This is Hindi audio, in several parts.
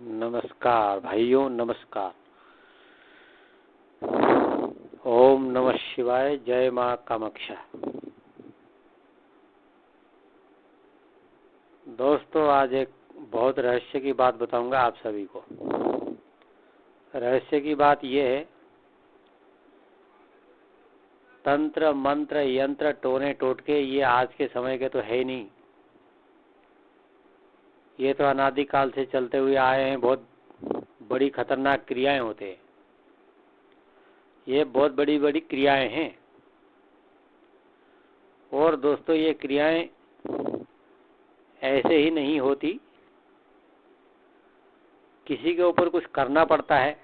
नमस्कार भाइयों, नमस्कार। ओम नमः शिवाय। जय माँ कामाक्षा। दोस्तों, आज एक बहुत रहस्य की बात बताऊंगा आप सभी को। रहस्य की बात यह है, तंत्र मंत्र यंत्र टोने टोटके ये आज के समय के तो है ही नहीं। ये तो अनादिकाल से चलते हुए आए हैं। बहुत बड़ी खतरनाक क्रियाएं होते हैं। ये बहुत बड़ी बड़ी क्रियाएं हैं। और दोस्तों, ये क्रियाएं ऐसे ही नहीं होती। किसी के ऊपर कुछ करना पड़ता है,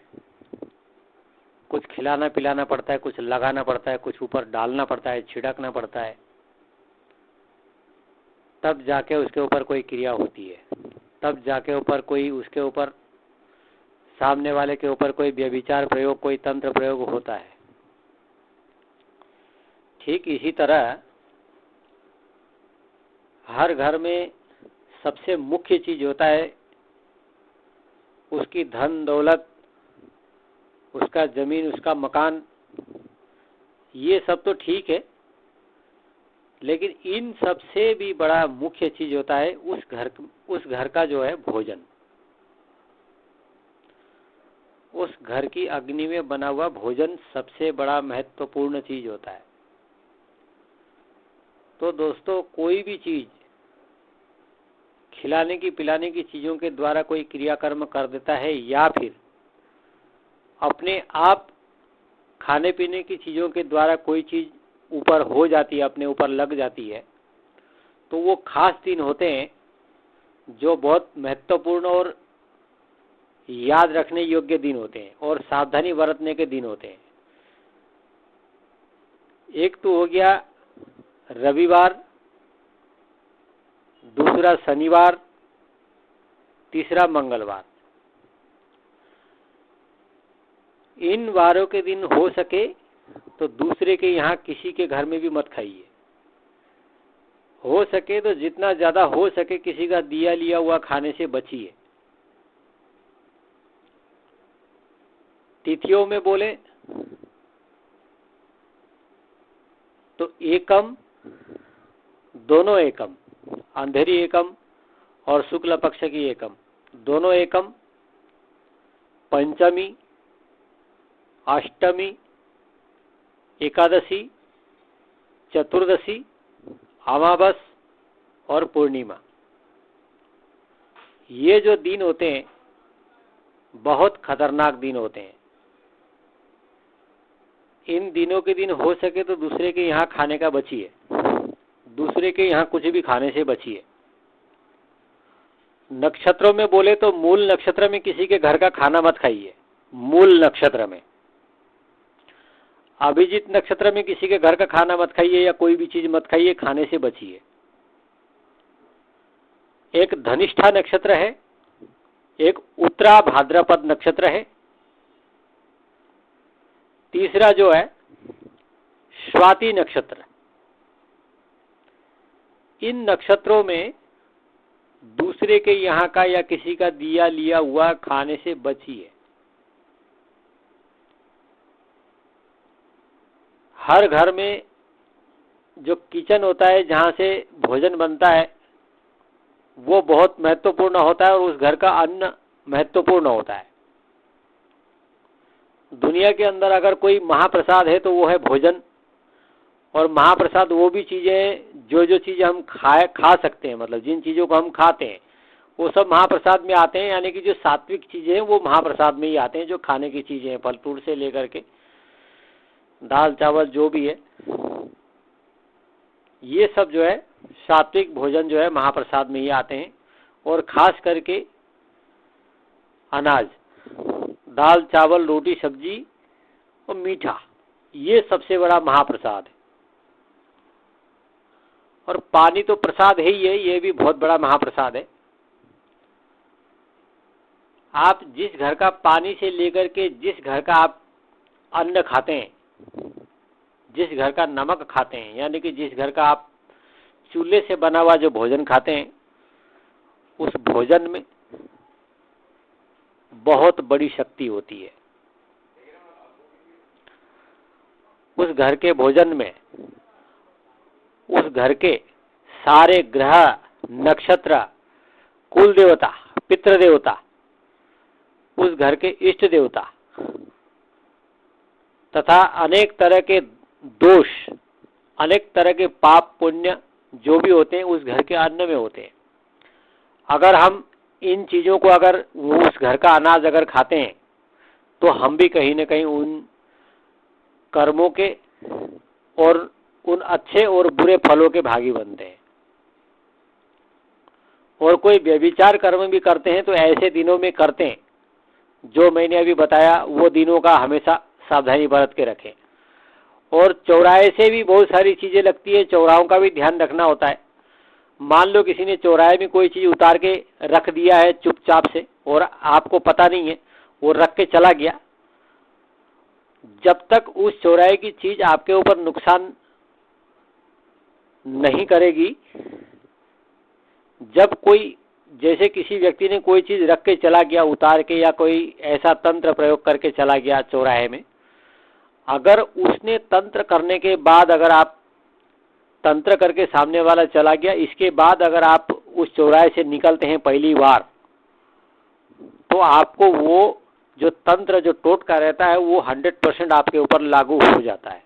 कुछ खिलाना पिलाना पड़ता है, कुछ लगाना पड़ता है, कुछ ऊपर डालना पड़ता है, छिड़कना पड़ता है, तब जाके उसके ऊपर कोई क्रिया होती है। तब जाके ऊपर कोई उसके ऊपर सामने वाले के ऊपर कोई व्यभिचार प्रयोग, कोई तंत्र प्रयोग होता है। ठीक इसी तरह हर घर में सबसे मुख्य चीज होता है उसकी धन दौलत, उसका जमीन, उसका मकान। ये सब तो ठीक है, लेकिन इन सबसे भी बड़ा मुख्य चीज होता है उस घर का जो है भोजन। उस घर की अग्नि में बना हुआ भोजन सबसे बड़ा महत्वपूर्ण चीज होता है। तो दोस्तों, कोई भी चीज खिलाने की पिलाने की चीजों के द्वारा कोई क्रियाकर्म कर देता है, या फिर अपने आप खाने पीने की चीजों के द्वारा कोई चीज ऊपर हो जाती है, अपने ऊपर लग जाती है, तो वो खास दिन होते हैं जो बहुत महत्वपूर्ण और याद रखने योग्य दिन होते हैं और सावधानी बरतने के दिन होते हैं। एक तो हो गया रविवार, दूसरा शनिवार, तीसरा मंगलवार। इन वारों के दिन हो सके तो दूसरे के यहाँ किसी के घर में भी मत खाइए। हो सके तो जितना ज्यादा हो सके किसी का दिया लिया हुआ खाने से बचिए। तिथियों में बोले तो एकम, दोनों एकम, अंधेरी एकम और शुक्ल पक्ष की एकम, दोनों एकम, पंचमी, अष्टमी, एकादशी, चतुर्दशी, अमावस और पूर्णिमा। ये जो दिन होते हैं बहुत खतरनाक दिन होते हैं। इन दिनों के दिन हो सके तो दूसरे के यहाँ खाने का बचिए। दूसरे के यहाँ कुछ भी खाने से बचिए। नक्षत्रों में बोले तो मूल नक्षत्र में किसी के घर का खाना मत खाइए। मूल नक्षत्र में, अभिजीत नक्षत्र में किसी के घर का खाना मत खाइए या कोई भी चीज मत खाइए, खाने से बचिए। एक धनिष्ठा नक्षत्र है, एक उत्तरा भाद्रपद नक्षत्र है, तीसरा जो है स्वाति नक्षत्र। इन नक्षत्रों में दूसरे के यहाँ का या किसी का दिया लिया हुआ खाने से बचिए। हर घर में जो किचन होता है जहां से भोजन बनता है वो बहुत महत्वपूर्ण होता है और उस घर का अन्न महत्वपूर्ण होता है। दुनिया के अंदर अगर कोई महाप्रसाद है तो वो है भोजन। और महाप्रसाद वो भी चीजें जो चीजें हम खा सकते हैं, मतलब जिन चीजों को हम खाते हैं वो सब महाप्रसाद में आते हैं। यानी कि जो सात्विक चीजें हैं वो महाप्रसाद में ही आते हैं। जो खाने की चीजें हैं, फल फ्रूट से लेकर के दाल चावल जो भी है, ये सब जो है सात्विक भोजन जो है महाप्रसाद में ही आते हैं। और खास करके अनाज, दाल चावल रोटी सब्जी और मीठा, ये सबसे बड़ा महाप्रसाद है। और पानी तो प्रसाद है ही है, ये भी बहुत बड़ा महाप्रसाद है। आप जिस घर का पानी से लेकर के जिस घर का आप अन्न खाते हैं, जिस घर का नमक खाते हैं, यानी कि जिस घर का आप चूल्हे से बना हुआ जो भोजन खाते हैं, उस भोजन में बहुत बड़ी शक्ति होती है। उस घर के भोजन में उस घर के सारे ग्रह, नक्षत्र, कुल देवता, पितृ देवता, उस घर के इष्ट देवता तथा अनेक तरह के दोष, अनेक तरह के पाप पुण्य जो भी होते हैं उस घर के अन्न में होते हैं। अगर हम इन चीज़ों को, अगर उस घर का अनाज अगर खाते हैं तो हम भी कहीं न कहीं उन कर्मों के और उन अच्छे और बुरे फलों के भागी बनते हैं। और कोई व्यभिचार कर्म भी करते हैं तो ऐसे दिनों में करते हैं, जो मैंने अभी बताया वो दिनों का हमेशा सावधानी बरत के रखें। और चौराहे से भी बहुत सारी चीज़ें लगती है, चौराहों का भी ध्यान रखना होता है। मान लो किसी ने चौराहे में कोई चीज़ उतार के रख दिया है चुपचाप से और आपको पता नहीं है, वो रख के चला गया, जब तक उस चौराहे की चीज़ आपके ऊपर नुकसान नहीं करेगी, जब कोई, जैसे किसी व्यक्ति ने कोई चीज़ रख के चला गया उतार के, या कोई ऐसा तंत्र प्रयोग करके चला गया चौराहे में, अगर उसने तंत्र करने के बाद, अगर आप तंत्र करके सामने वाला चला गया, इसके बाद अगर आप उस चौराहे से निकलते हैं पहली बार, तो आपको वो जो तंत्र, जो टोटका रहता है वो 100% आपके ऊपर लागू हो जाता है।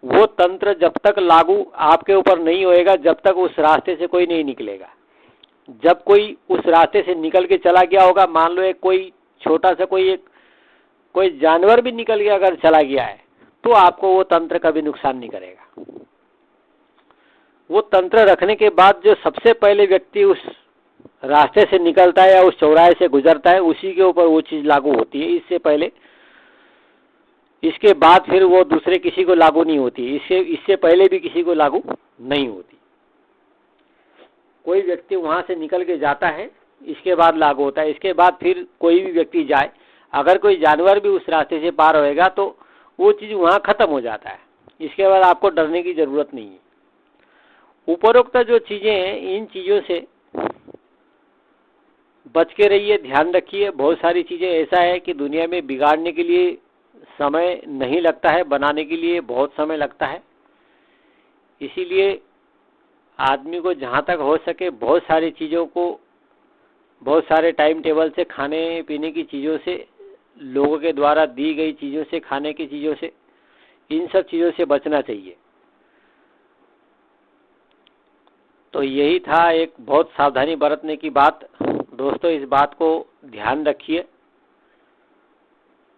वो तंत्र जब तक लागू आपके ऊपर नहीं होएगा, जब तक उस रास्ते से कोई नहीं निकलेगा। जब कोई उस रास्ते से निकल के चला गया होगा, मान लो एक कोई छोटा सा कोई जानवर भी निकल गया अगर चला गया है, तो आपको वो तंत्र कभी नुकसान नहीं करेगा। वो तंत्र रखने के बाद जो सबसे पहले व्यक्ति उस रास्ते से निकलता है या उस चौराहे से गुजरता है, उसी के ऊपर वो चीज़ लागू होती है। इससे पहले, इसके बाद फिर वो दूसरे किसी को लागू नहीं होती, इससे पहले भी किसी को लागू नहीं होती। कोई व्यक्ति वहाँ से निकल के जाता है, इसके बाद लागू होता है। इसके बाद फिर कोई भी व्यक्ति जाए, अगर कोई जानवर भी उस रास्ते से पार होएगा तो वो चीज़ वहाँ ख़त्म हो जाता है। इसके बाद आपको डरने की ज़रूरत नहीं है। उपरोक्त जो चीज़ें हैं, इन चीज़ों से बच के रहिए, ध्यान रखिए। बहुत सारी चीज़ें ऐसा है कि दुनिया में बिगाड़ने के लिए समय नहीं लगता है, बनाने के लिए बहुत समय लगता है। इसीलिए आदमी को जहाँ तक हो सके बहुत सारी चीज़ों को, बहुत सारे टाइम टेबल से, खाने पीने की चीज़ों से, लोगों के द्वारा दी गई चीज़ों से, खाने की चीज़ों से, इन सब चीज़ों से बचना चाहिए। तो यही था एक बहुत सावधानी बरतने की बात। दोस्तों, इस बात को ध्यान रखिए।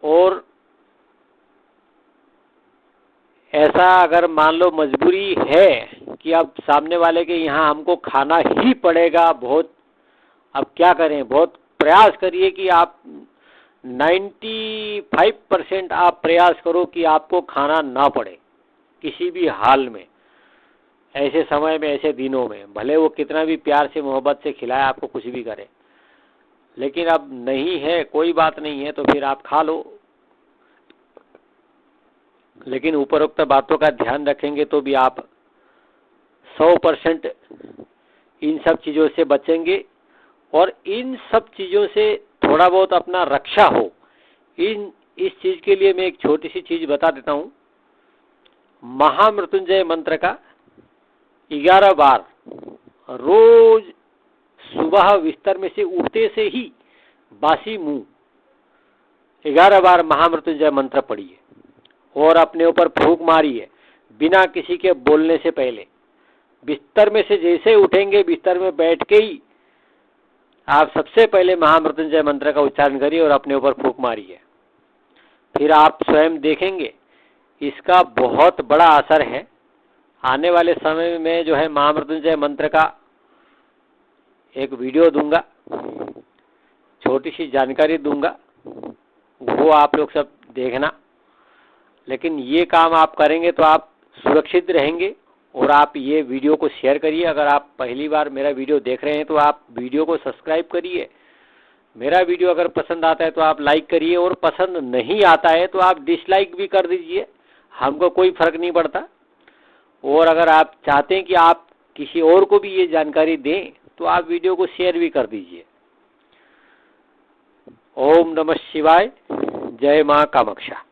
और ऐसा अगर मान लो मजबूरी है कि अब सामने वाले के यहाँ हमको खाना ही पड़ेगा, बहुत, अब क्या करें, बहुत प्रयास करिए कि आप 95% आप प्रयास करो कि आपको खाना ना पड़े किसी भी हाल में। ऐसे समय में, ऐसे दिनों में, भले वो कितना भी प्यार से, मोहब्बत से खिलाए, आपको कुछ भी करे, लेकिन अब नहीं है, कोई बात नहीं है, तो फिर आप खा लो। लेकिन उपरोक्त बातों का ध्यान रखेंगे तो भी आप 100% इन सब चीज़ों से बचेंगे। और इन सब चीज़ों से थोड़ा बहुत अपना रक्षा हो, इस चीज़ के लिए मैं एक छोटी सी चीज़ बता देता हूँ। महामृत्युंजय मंत्र का 11 बार रोज सुबह बिस्तर में से उठते से ही बासी मुंह 11 बार महामृत्युंजय मंत्र पढ़िए और अपने ऊपर फूंक मारिए, बिना किसी के बोलने से पहले। बिस्तर में से जैसे उठेंगे, बिस्तर में बैठ के ही आप सबसे पहले महामृत्युंजय मंत्र का उच्चारण करिए और अपने ऊपर फूंक मारिए। फिर आप स्वयं देखेंगे इसका बहुत बड़ा असर है। आने वाले समय में जो है महामृत्युंजय मंत्र का एक वीडियो दूंगा, छोटी सी जानकारी दूंगा, वो आप लोग सब देखना। लेकिन ये काम आप करेंगे तो आप सुरक्षित रहेंगे। और आप ये वीडियो को शेयर करिए। अगर आप पहली बार मेरा वीडियो देख रहे हैं तो आप वीडियो को सब्सक्राइब करिए। मेरा वीडियो अगर पसंद आता है तो आप लाइक करिए, और पसंद नहीं आता है तो आप डिसलाइक भी कर दीजिए, हमको कोई फ़र्क नहीं पड़ता। और अगर आप चाहते हैं कि आप किसी और को भी ये जानकारी दें तो आप वीडियो को शेयर भी कर दीजिए। ओम नमः शिवाय। जय मां कामाक्षा।